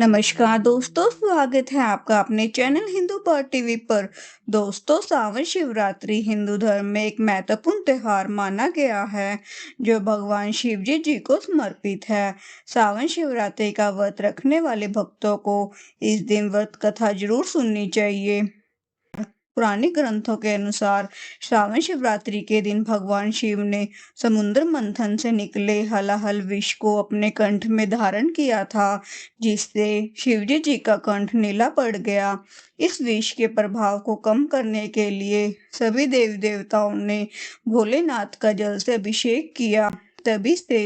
नमस्कार दोस्तों, स्वागत है आपका अपने चैनल हिंदू पर टीवी पर। दोस्तों, सावन शिवरात्रि हिंदू धर्म में एक महत्वपूर्ण त्योहार माना गया है जो भगवान शिव जी को समर्पित है। सावन शिवरात्रि का व्रत रखने वाले भक्तों को इस दिन व्रत कथा जरूर सुननी चाहिए। पुराने ग्रंथों के अनुसार श्रावण शिवरात्रि के दिन भगवान शिव ने समुद्र मंथन से निकले हलाहल विष को अपने कंठ में धारण किया था, जिससे शिवजी जी का कंठ नीला पड़ गया। इस विष के प्रभाव को कम करने के लिए सभी देवी देवताओं ने भोलेनाथ का जल से अभिषेक किया। तभी से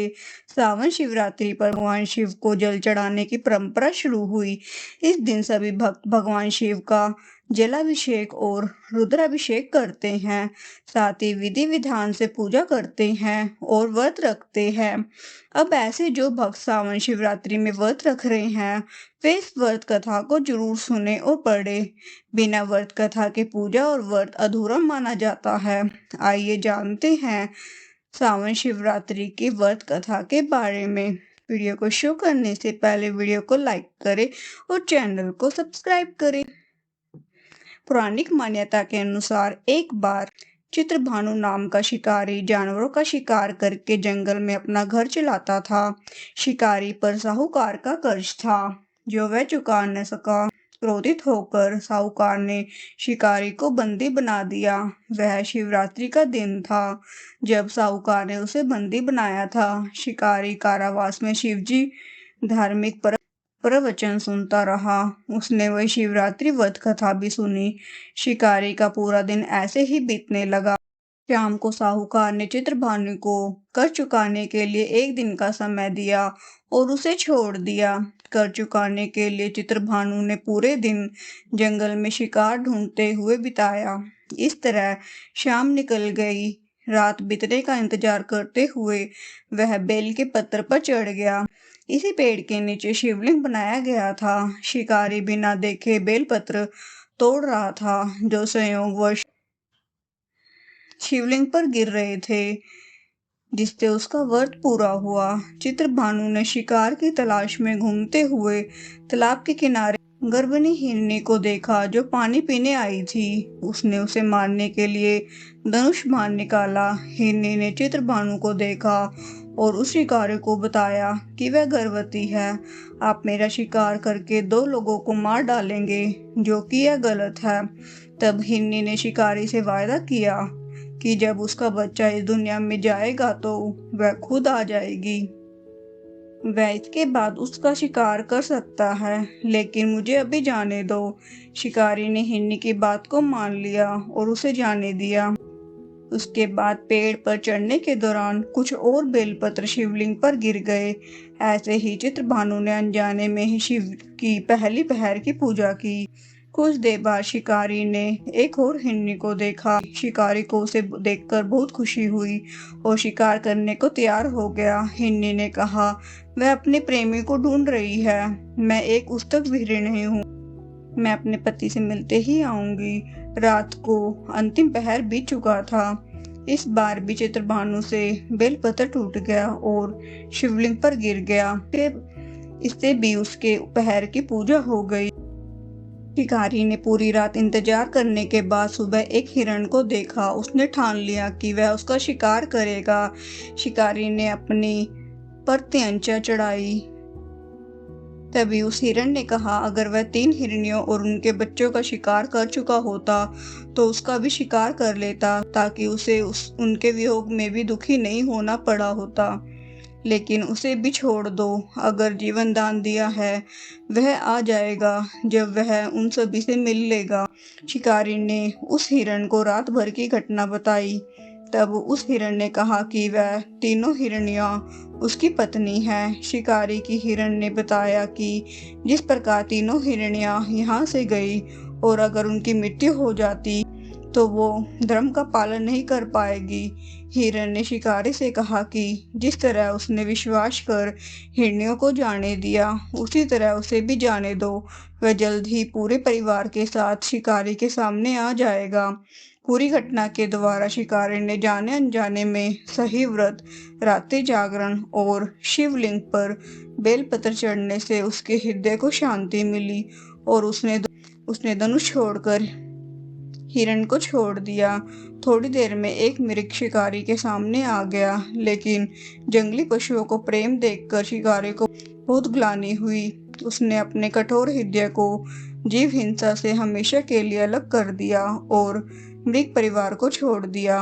सावन शिवरात्रि पर भगवान शिव को जल चढ़ाने की परंपरा शुरू हुई। इस दिन सभी भक्त भगवान शिव का जलाभिषेक और रुद्राभिषेक करते हैं, साथ ही विधि विधान से पूजा करते हैं और व्रत रखते हैं। अब ऐसे जो भक्त सावन शिवरात्रि में व्रत रख रहे हैं वे इस व्रत कथा को जरूर सुने और पढ़े। बिना व्रत कथा के पूजा और व्रत अधूरा माना जाता है। आइए जानते हैं सावन शिवरात्रि की व्रत कथा के बारे में। वीडियो को शुरू करने से पहले वीडियो को लाइक करें और चैनल को सब्सक्राइब करें। पौराणिक मान्यता के अनुसार एक बार चित्रभानु नाम का शिकारी जानवरों का शिकार करके जंगल में अपना घर चलाता था। शिकारी पर साहूकार का कर्ज था जो वह चुका न सका। क्रोधित होकर साहूकार ने शिकारी को बंदी बना दिया। वह शिवरात्रि का दिन था जब साहूकार ने उसे बंदी बनाया था। शिकारी कारावास में शिवजी धार्मिक प्रवचन सुनता रहा। उसने वही शिवरात्रि व्रत कथा भी सुनी। शिकारी का पूरा दिन ऐसे ही बीतने लगा। शाम को साहूकार ने चित्रभानु को कर चुकाने के लिए एक दिन का समय दिया और उसे छोड़ दिया। कर चुकाने के लिए चित्रभानु ने पूरे दिन जंगल में शिकार ढूंढते हुए बिताया। इस तरह शाम निकल गई। रात बीतने का इंतजार करते हुए वह बेल के पत्थर पर चढ़ गया। इसी पेड़ के नीचे शिवलिंग बनाया गया था। शिकारी बिना देखे बेलपत्र तोड़ रहा था जो संयोगवश शिवलिंग पर गिर रहे थे, जिससे उसका व्रत पूरा हुआ। चित्रभानु ने शिकार की तलाश में घूमते हुए तालाब के किनारे गर्भिणी हिरनी को देखा जो पानी पीने आई थी। उसने उसे मारने के लिए धनुष बाण निकाला। हिरनी ने चित्रभानु को देखा और उस शिकारी को बताया कि वह गर्भवती है। आप मेरा शिकार करके 2 लोगों को मार डालेंगे, जो कि यह गलत है। तब हिरनी ने शिकारी से वायदा किया कि जब उसका बच्चा इस दुनिया में जाएगा तो वह खुद आ जाएगी। वह इसके बाद उसका शिकार कर सकता है, लेकिन मुझे अभी जाने दो। शिकारी ने हिरनी की बात को मान लिया और उसे जाने दिया। उसके बाद पेड़ पर चढ़ने के दौरान कुछ और बेलपत्र शिवलिंग पर गिर गए। ऐसे ही चित्रभानु ने अनजाने में ही शिव की पहली पहर की पूजा की। कुछ देर बाद शिकारी ने एक और हिरनी को देखा। शिकारी को उसे देखकर बहुत खुशी हुई और शिकार करने को तैयार हो गया। हिरनी ने कहा, वह अपने प्रेमी को ढूंढ रही है। मैं एक उस्तक हिरनी हूँ। मैं अपने पति से मिलते ही आऊंगी। रात को अंतिम पहर बीत चुका था। इस बार भी चित्रभानु से बेलपत्र टूट गया और शिवलिंग पर गिर गया। इससे भी उसके पहर की पूजा हो गई। शिकारी ने पूरी रात इंतजार करने के बाद सुबह एक हिरण को देखा। उसने ठान लिया कि वह उसका शिकार करेगा। शिकारी ने अपनी प्रत्यंचा चढ़ाई। तभी उस हिरण ने कहा, अगर वह 3 हिरनियों और उनके बच्चों का शिकार कर चुका होता तो उसका भी शिकार कर लेता, ताकि उसे उनके वियोग में भी दुखी नहीं होना पड़ा होता। लेकिन उसे भी छोड़ दो। अगर जीवन दान दिया है वह आ जाएगा जब वह उन सभी से मिल लेगा। शिकारी ने उस हिरण को रात भर की घटना बताई। तब उस हिरण ने कहा कि वह तीनों हिरनियां उसकी पत्नी है। शिकारी की हिरण ने बताया कि जिस प्रकार तीनों हिरनियां यहाँ से गई और अगर उनकी मृत्यु हो जाती तो वो धर्म का पालन नहीं कर पाएगी। हिरण ने शिकारी से कहा कि जिस तरह उसने विश्वास कर हिरनियों को जाने दिया, उसी तरह उसे भी जाने दो। वह जल्द ही पूरे परिवार के साथ शिकारी के सामने आ जाएगा। पूरी घटना के द्वारा शिकारी ने जाने अनजाने में सही व्रत, रात्रि जागरण और शिवलिंग पर बेलपत्र चढ़ने से उसके हृदय को शांति मिली और उसने धनुष छोड़कर हिरण को छोड़ दिया। थोड़ी देर में एक मृग शिकारी के सामने आ गया, लेकिन जंगली पशुओं को प्रेम देखकर शिकारी को बहुत ग्लानि हुई। उसने अपने कठोर हृदय को जीव हिंसा से हमेशा के लिए अलग कर दिया और मृग परिवार को छोड़ दिया।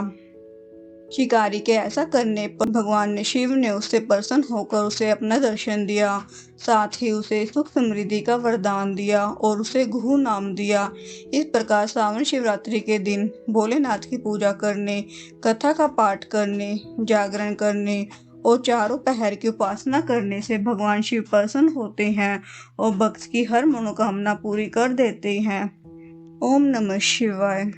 शिकारी के ऐसा करने पर भगवान शिव ने उससे प्रसन्न होकर उसे अपना दर्शन दिया, साथ ही उसे सुख समृद्धि का वरदान दिया और उसे घुघु नाम दिया। इस प्रकार सावन शिवरात्रि के दिन भोलेनाथ की पूजा करने, कथा का पाठ करने, जागरण करने और चारों पहर की उपासना करने से भगवान शिव प्रसन्न होते हैं और भक्त की हर मनोकामना पूरी कर देते हैं। ओम नमः शिवाय।